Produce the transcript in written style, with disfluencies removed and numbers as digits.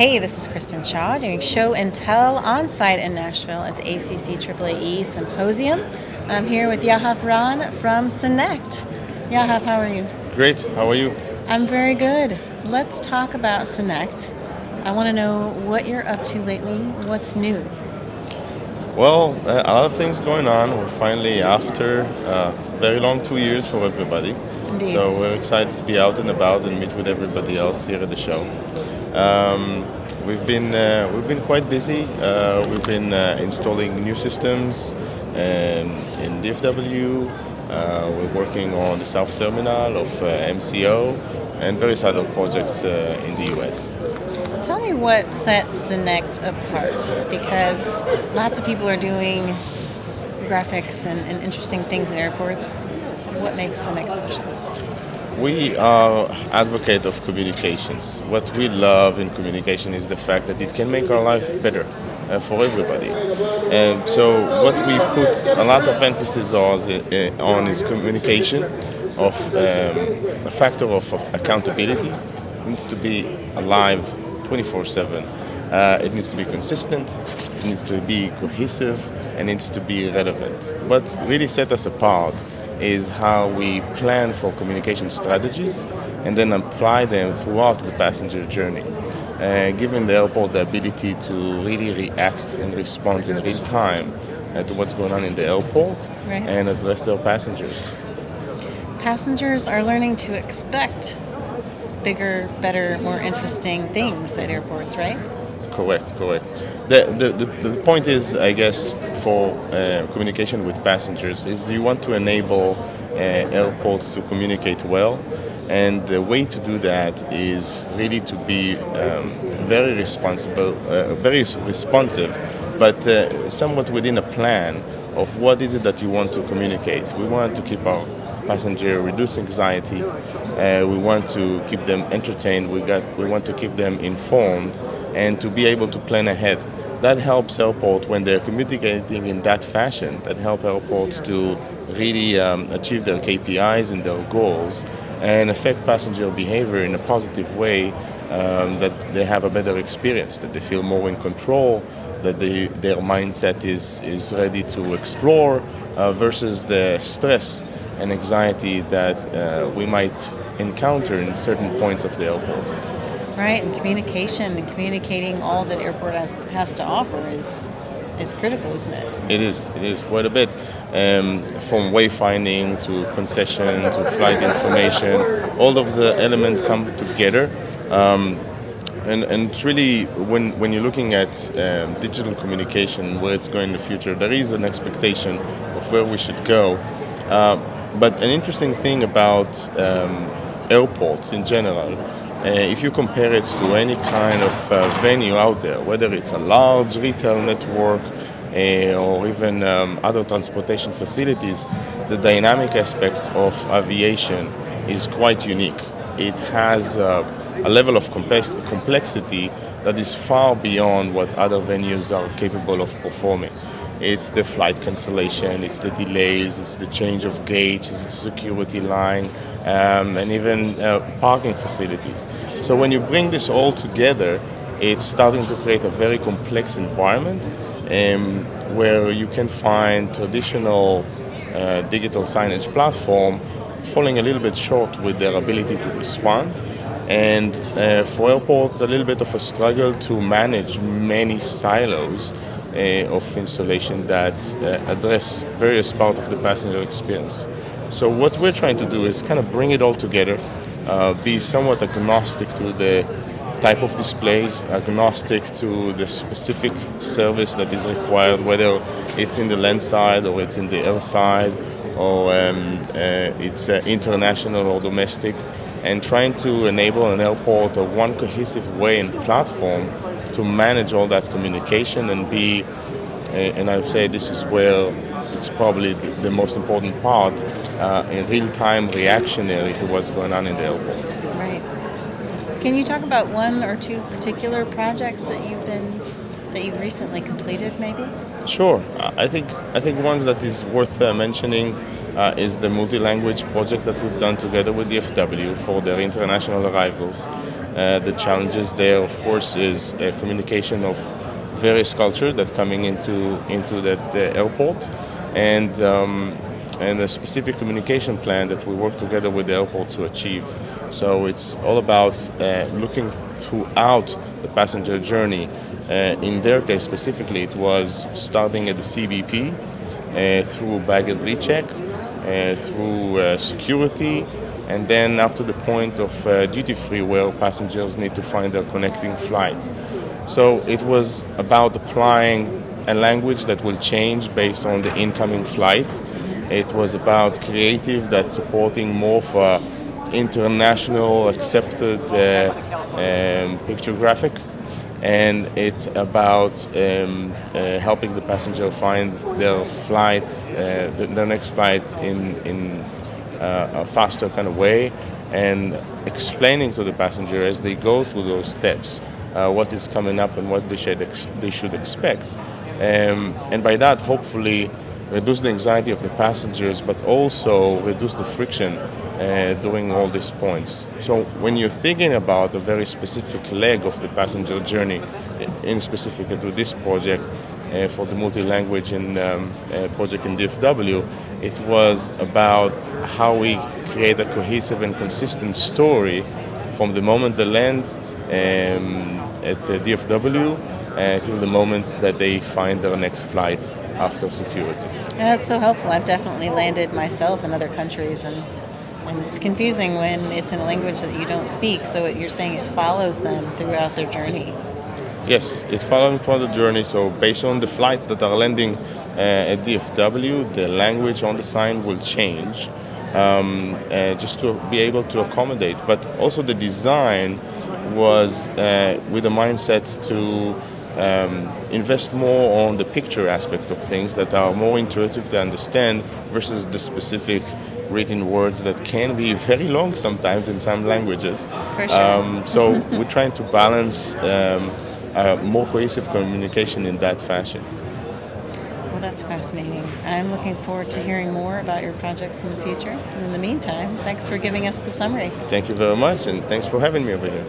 Hey, this is Kristen Shaw doing show and tell on site in Nashville at the AAAE Symposium. I'm here with Yahav Ran from Synect. Yahav, how are you? Great. How are you? I'm very good. Let's talk about Synect. I want to know what you're up to lately. What's new? Well, a lot of things going on. We're finally after very long 2 years for everybody. Indeed. So we're excited to be out and about and meet with everybody else here at the show. Um, we've been quite busy. We've been installing new systems in DFW. We're working on the South Terminal of MCO and various other projects in the US. Tell me what sets Synect apart, because lots of people are doing graphics and interesting things in airports. What makes Synect special? We are advocate of communications. What we love in communication is the fact that it can make our life better for everybody. And so what we put a lot of emphasis on is communication of a factor of accountability. It needs to be alive 24/7. It needs to be consistent, it needs to be cohesive, and it needs to be relevant. What really set us apart is how we plan for communication strategies and then apply them throughout the passenger journey, giving the airport the ability to really react and respond in real time to what's going on in the airport Right. and address their passengers. Passengers are learning to expect bigger, better, more interesting things at airports, right? Correct. The point is, I guess, for communication with passengers is you want to enable airports to communicate well, and the way to do that is really to be very responsive, but somewhat within a plan of what is it that you want to communicate. We want to keep our passenger reduce anxiety. We want to keep them entertained. We want to keep them informed, and to be able to plan ahead. That helps airport when they're communicating in that fashion. That help airports to really achieve their KPIs and their goals and affect passenger behavior in a positive way, that they have a better experience, that they feel more in control, that their mindset is ready to explore versus the stress and anxiety that we might encounter in certain points of the airport. Right, and communication and communicating all that airport has to offer is critical, isn't it? It is quite a bit. From wayfinding to concession to flight information, all of the elements come together. And it's really, when you're looking at digital communication, where it's going in the future, there is an expectation of where we should go. But an interesting thing about airports in general, if you compare it to any kind of venue out there, whether it's a large retail network or even other transportation facilities, the dynamic aspect of aviation is quite unique. It has a level of complexity that is far beyond what other venues are capable of performing. It's the flight cancellation, it's the delays, it's the change of gates, it's the security line, and even parking facilities. So when you bring this all together, it's starting to create a very complex environment where you can find traditional digital signage platform falling a little bit short with their ability to respond. And for airports, a little bit of a struggle to manage many silos of installation that address various parts of the passenger experience. So what we're trying to do is kind of bring it all together, be somewhat agnostic to the type of displays, agnostic to the specific service that is required, whether it's in the land side or it's in the air side, or it's international or domestic, and trying to enable an airport a one cohesive way and platform to manage all that communication and be, and I would say this is where it's probably the most important part, in real-time reactionary to what's going on in the airport. Right. Can you talk about one or two particular projects that you've recently completed, maybe? Sure. I think one that is worth mentioning is the multi-language project that we've done together with DFW for their international arrivals. The challenges there, of course, is communication of various culture that coming into that airport, and a specific communication plan that we work together with the airport to achieve. So it's all about looking throughout the passenger journey. In their case specifically, it was starting at the CBP, through baggage recheck, through security, and then up to the point of duty free, where passengers need to find their connecting flight. So it was about applying a language that will change based on the incoming flight. It was about creative that's supporting more for international accepted picture graphic, and it's about helping the passenger find their flight, their next flight in a faster kind of way, and explaining to the passenger as they go through those steps what is coming up and what they should expect, and by that hopefully reduce the anxiety of the passengers, but also reduce the friction during all these points. So when you're thinking about a very specific leg of the passenger journey, in specific to this project, for the multi-language project in DFW, it was about how we create a cohesive and consistent story from the moment they land at DFW till the moment that they find their next flight after security. Yeah, that's so helpful. I've definitely landed myself in other countries, and it's confusing when it's in a language that you don't speak. So you're saying it follows them throughout their journey. Yes, it follows throughout the journey. So based on the flights that are landing at DFW, the language on the sign will change, just to be able to accommodate. But also the design was with a mindset to invest more on the picture aspect of things that are more intuitive to understand versus the specific written words that can be very long sometimes in some languages. For sure. So we're trying to balance more cohesive communication in that fashion. Well, that's fascinating. I'm looking forward to hearing more about your projects in the future. In the meantime, thanks for giving us the summary. Thank you very much, and thanks for having me over here.